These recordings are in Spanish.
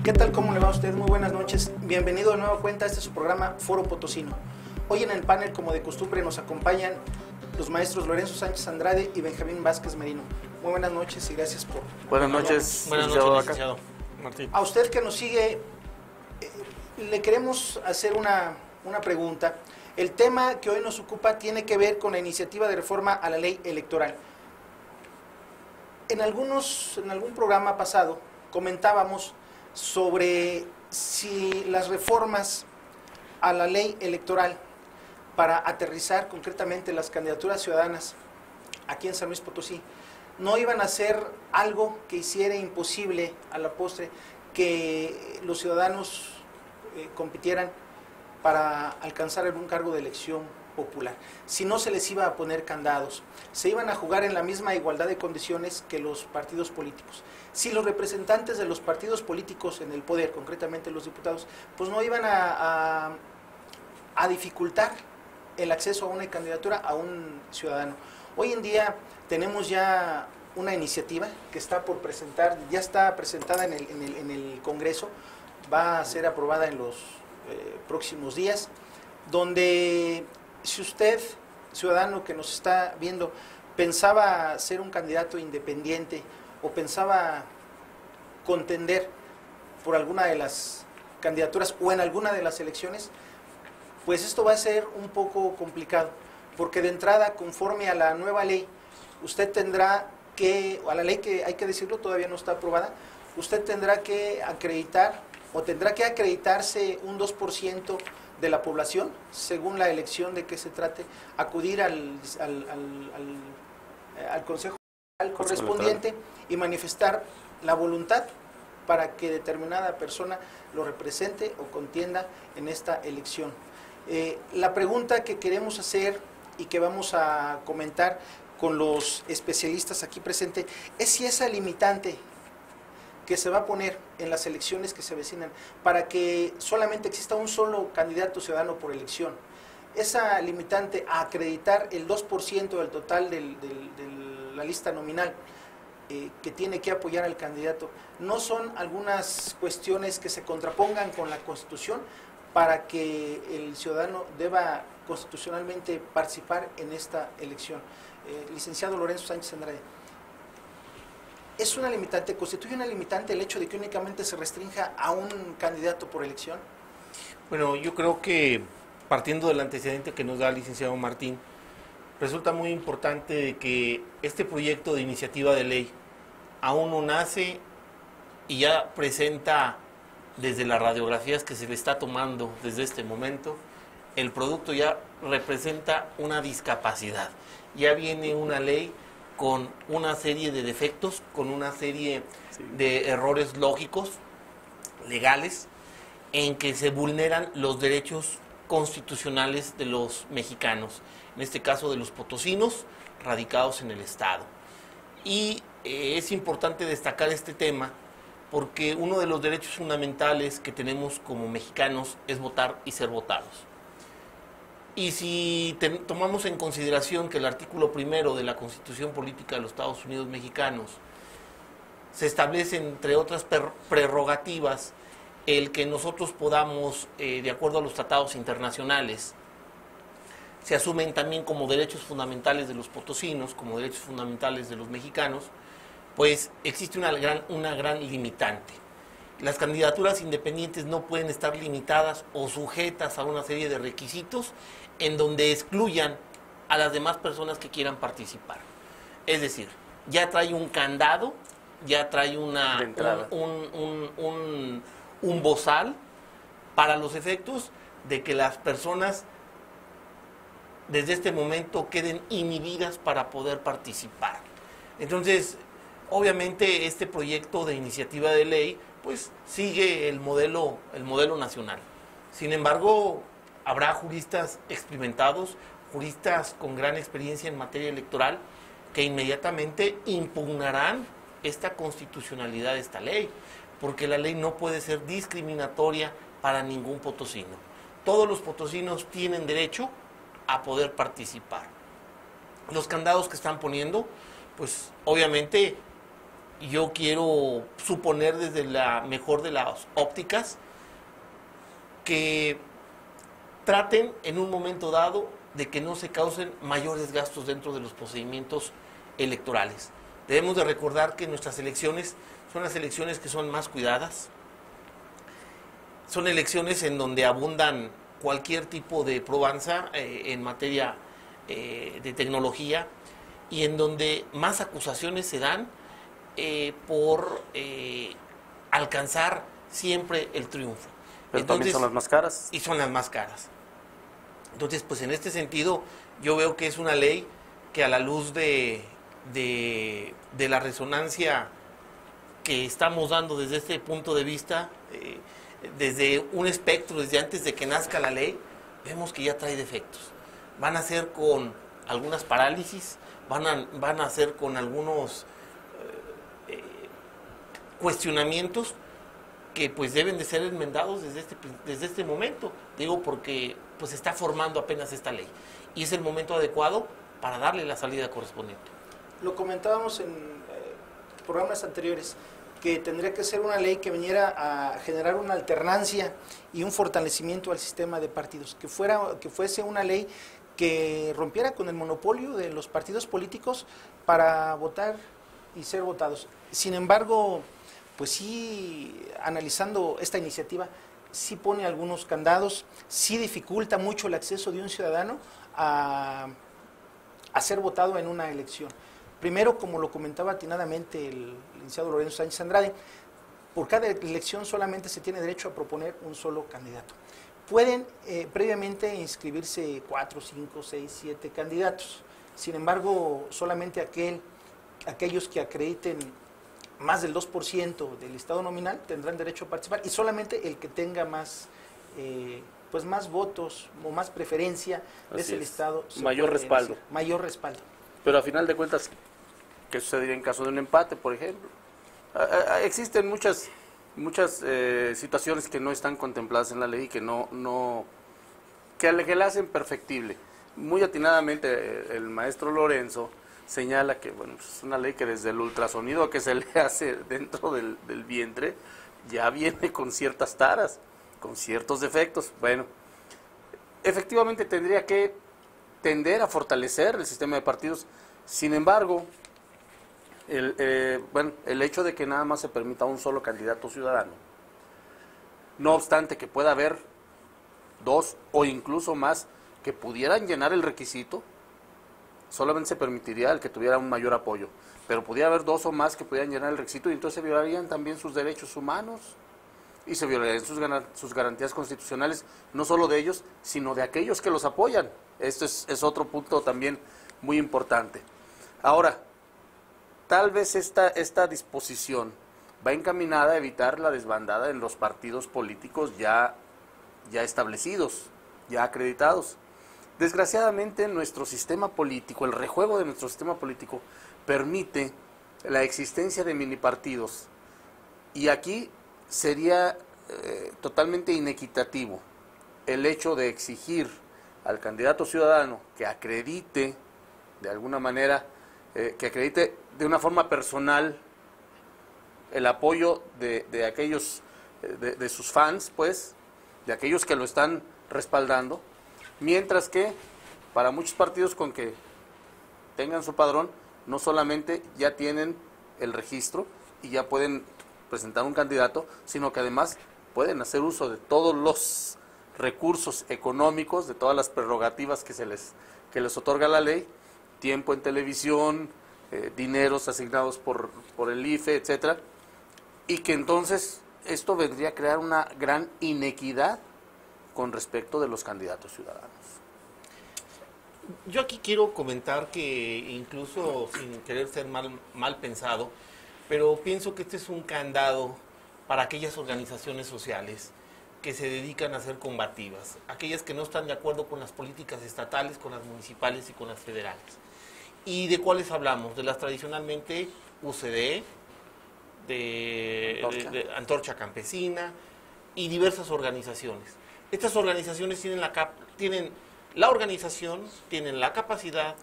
¿Qué tal? ¿Cómo le va a usted? Muy buenas noches. Bienvenido de nueva cuenta a este su programa Foro Potosino. Hoy en el panel, como de costumbre, nos acompañan los maestros Lorenzo Sánchez Andrade y Benjamín Vázquez Merino. Muy buenas noches y gracias por... Buenas noches, licenciado Martín. A usted que nos sigue, le queremos hacer una pregunta. El tema que hoy nos ocupa tiene que ver con la iniciativa de reforma a la ley electoral. En algún programa pasado comentábamos sobre si las reformas a la ley electoral para aterrizar concretamente las candidaturas ciudadanas aquí en San Luis Potosí no iban a ser algo que hiciera imposible a la postre que los ciudadanos compitieran para alcanzar algún cargo de elección popular. Si no se les iba a poner candados, se iban a jugar en la misma igualdad de condiciones que los partidos políticos. Si los representantes de los partidos políticos en el poder, concretamente los diputados, pues no iban a dificultar el acceso a una candidatura a un ciudadano. Hoy en día tenemos ya una iniciativa que está por presentar, ya está presentada en el Congreso, va a ser aprobada en los próximos días, donde si usted, ciudadano que nos está viendo, pensaba ser un candidato independiente o pensaba contender por alguna de las candidaturas o en alguna de las elecciones, pues esto va a ser un poco complicado, porque de entrada, conforme a la nueva ley, usted tendrá que, o a la ley que hay que decirlo, todavía no está aprobada, usted tendrá que acreditar o tendrá que acreditarse un 2% de la población, según la elección de que se trate, acudir al consejo correspondiente y manifestar la voluntad para que determinada persona lo represente o contienda en esta elección. La pregunta que queremos hacer y que vamos a comentar con los especialistas aquí presentes es si esa limitante que se va a poner en las elecciones que se avecinan para que solamente exista un solo candidato ciudadano por elección, esa limitante a acreditar el 2% del total de la lista nominal que tiene que apoyar al candidato, ¿no son algunas cuestiones que se contrapongan con la Constitución para que el ciudadano deba constitucionalmente participar en esta elección? Licenciado Lorenzo Sánchez Andrade, ¿es una limitante, constituye una limitante el hecho de que únicamente se restrinja a un candidato por elección? Bueno, yo creo que partiendo del antecedente que nos da el licenciado Martín, resulta muy importante de que este proyecto de iniciativa de ley aún no nace y ya presenta desde las radiografías que se le está tomando desde este momento, el producto ya representa una discapacidad. Ya viene una ley con una serie de defectos, con una serie de errores lógicos, legales, en que se vulneran los derechos constitucionales de los mexicanos, en este caso de los potosinos radicados en el Estado. Y es importante destacar este tema porque uno de los derechos fundamentales que tenemos como mexicanos es votar y ser votados. Y si tomamos en consideración que el artículo 1 de la Constitución Política de los Estados Unidos Mexicanos se establece, entre otras prerrogativas, el que nosotros podamos, de acuerdo a los tratados internacionales, se asumen también como derechos fundamentales de los potosinos, como derechos fundamentales de los mexicanos, pues existe una gran limitante. Las candidaturas independientes no pueden estar limitadas o sujetas a una serie de requisitos en donde excluyan a las demás personas que quieran participar. Es decir, ya trae un candado, ya trae un bozal para los efectos de que las personas desde este momento queden inhibidas para poder participar. Entonces, obviamente este proyecto de iniciativa de ley pues sigue el modelo nacional. Sin embargo, habrá juristas experimentados, juristas con gran experiencia en materia electoral, que inmediatamente impugnarán esta constitucionalidad de esta ley, porque la ley no puede ser discriminatoria para ningún potosino. Todos los potosinos tienen derecho a poder participar. Los candados que están poniendo, pues obviamente yo quiero suponer desde la mejor de las ópticas que traten en un momento dado de que no se causen mayores gastos dentro de los procedimientos electorales. Debemos de recordar que nuestras elecciones son las elecciones que son más cuidadas, son elecciones en donde abundan cualquier tipo de probanza en materia de tecnología y en donde más acusaciones se dan por alcanzar siempre el triunfo. Pero también son las más caras. Y son las más caras. Entonces, pues en este sentido, yo veo que es una ley que a la luz de la resonancia que estamos dando desde este punto de vista, desde un espectro, desde antes de que nazca la ley, vemos que ya trae defectos. Van a ser con algunas parálisis, van a ser con algunos cuestionamientos que pues deben de ser enmendados desde este momento. Digo porque pues se está formando apenas esta ley y es el momento adecuado para darle la salida correspondiente. Lo comentábamos en programas anteriores, que tendría que ser una ley que viniera a generar una alternancia y un fortalecimiento al sistema de partidos, que fuese una ley que rompiera con el monopolio de los partidos políticos para votar y ser votados. Sin embargo, pues sí, analizando esta iniciativa, sí pone algunos candados, sí dificulta mucho el acceso de un ciudadano a ser votado en una elección. Primero, como lo comentaba atinadamente el licenciado Lorenzo Sánchez Andrade, por cada elección solamente se tiene derecho a proponer un solo candidato. Pueden previamente inscribirse 4, 5, 6, 7 candidatos. Sin embargo, solamente aquellos que acrediten más del 2% del listado nominal tendrán derecho a participar, y solamente el que tenga más más votos o más preferencia de ese listado. Mayor respaldo. Mayor respaldo. Pero a final de cuentas, ¿qué sucedería en caso de un empate, por ejemplo? Existen muchas situaciones que no están contempladas en la ley y que que la hacen perfectible. Muy atinadamente el maestro Lorenzo señala que bueno, pues es una ley que desde el ultrasonido que se le hace dentro del vientre ya viene con ciertas taras, con ciertos defectos. Bueno, efectivamente tendría que tender a fortalecer el sistema de partidos. Sin embargo, el hecho de que nada más se permita un solo candidato ciudadano, no obstante que pueda haber 2 o incluso más que pudieran llenar el requisito, solamente se permitiría el que tuviera un mayor apoyo, pero pudiera haber 2 o más que pudieran llenar el requisito y entonces se violarían también sus derechos humanos y se violarían sus garantías constitucionales, no solo de ellos, sino de aquellos que los apoyan. Esto es otro punto también muy importante. Ahora, tal vez esta disposición va encaminada a evitar la desbandada en los partidos políticos ya establecidos, ya acreditados. Desgraciadamente, nuestro sistema político, el rejuego de nuestro sistema político, permite la existencia de minipartidos. Y aquí sería totalmente inequitativo el hecho de exigir al candidato ciudadano que acredite, de alguna manera, que acredite de una forma personal el apoyo de aquellos, de sus fans, pues, de aquellos que lo están respaldando, mientras que para muchos partidos con que tengan su padrón, no solamente ya tienen el registro y ya pueden presentar un candidato, sino que además pueden hacer uso de todos los recursos económicos, de todas las prerrogativas que les otorga la ley, tiempo en televisión, dineros asignados por el IFE, etcétera, y que entonces esto vendría a crear una gran inequidad con respecto de los candidatos ciudadanos. Yo aquí quiero comentar que incluso sin querer ser mal pensado, pero pienso que este es un candado para aquellas organizaciones sociales que se dedican a ser combativas, aquellas que no están de acuerdo con las políticas estatales, con las municipales y con las federales. ¿Y de cuáles hablamos? De las tradicionalmente UCD, de Antorcha Campesina y diversas organizaciones. Estas organizaciones tienen la organización, tienen la capacidad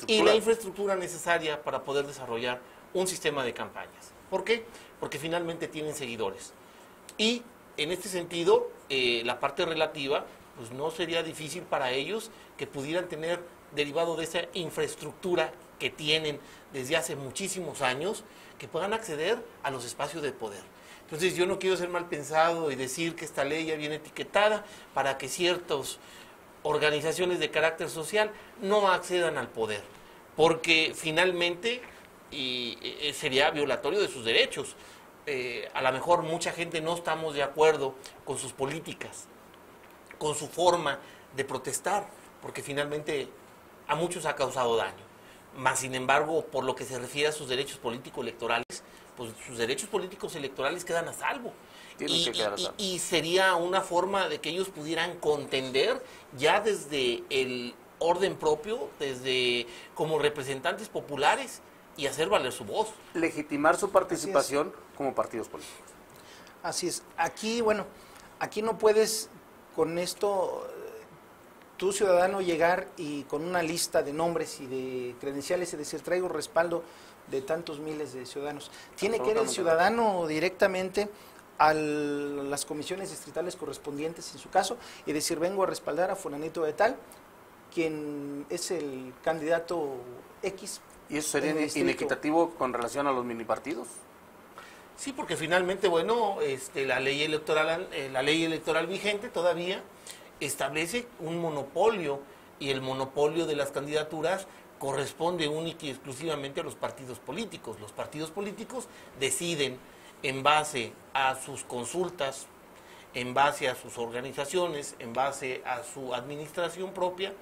y la infraestructura necesaria para poder desarrollar un sistema de campañas. ¿Por qué? Porque finalmente tienen seguidores. Y en este sentido, la parte relativa, pues no sería difícil para ellos que pudieran tener, derivado de esa infraestructura que tienen desde hace muchísimos años, que puedan acceder a los espacios de poder. Entonces yo no quiero ser mal pensado y decir que esta ley ya viene etiquetada para que ciertas organizaciones de carácter social no accedan al poder, porque finalmente sería violatorio de sus derechos. A lo mejor mucha gente no estamos de acuerdo con sus políticas, con su forma de protestar, porque finalmente a muchos ha causado daño. Mas, sin embargo, por lo que se refiere a sus derechos políticos electorales, pues sus derechos políticos electorales quedan a salvo. Tienen que quedar a salvo. Y sería una forma de que ellos pudieran contender ya desde el orden propio, desde como representantes populares, y hacer valer su voz. Legitimar su participación como partidos políticos. Así es. Aquí, bueno, aquí no puedes con esto, tú ciudadano, llegar y con una lista de nombres y de credenciales y decir, traigo respaldo de tantos miles de ciudadanos. Tiene que ir el ciudadano directamente a las comisiones distritales correspondientes en su caso y decir, vengo a respaldar a fulanito de tal, quien es el candidato X. ¿Y eso sería inequitativo con relación a los minipartidos? Sí, porque finalmente, bueno, la ley electoral vigente todavía establece un monopolio, y el monopolio de las candidaturas corresponde única y exclusivamente a los partidos políticos. Los partidos políticos deciden en base a sus consultas, en base a sus organizaciones, en base a su administración propia,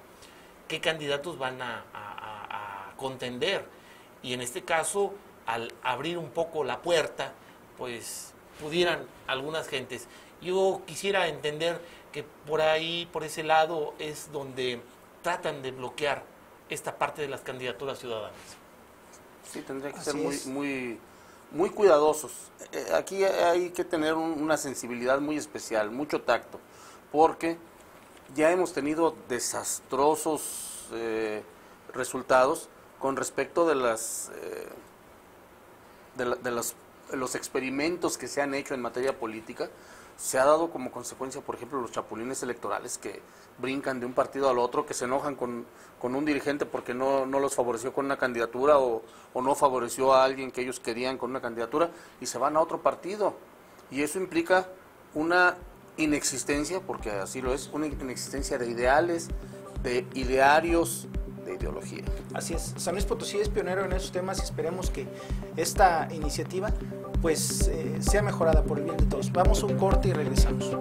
qué candidatos van a contender. Y en este caso, al abrir un poco la puerta, pues pudieran algunas gentes. Yo quisiera entender que por ahí, por ese lado, es donde tratan de bloquear esta parte de las candidaturas ciudadanas. Sí, tendría que ser muy cuidadosos. Aquí hay que tener una sensibilidad muy especial, mucho tacto, porque ya hemos tenido desastrosos resultados con respecto de los experimentos que se han hecho en materia política. Se ha dado como consecuencia, por ejemplo, los chapulines electorales que brincan de un partido al otro, que se enojan con un dirigente porque no los favoreció con una candidatura o no favoreció a alguien que ellos querían con una candidatura y se van a otro partido. Y eso implica una inexistencia, porque así lo es, una inexistencia de ideales, de idearios, de ideología. Así es. San Luis Potosí es pionero en esos temas y esperemos que esta iniciativa pues sea mejorada por el bien de todos. Vamos a un corte y regresamos.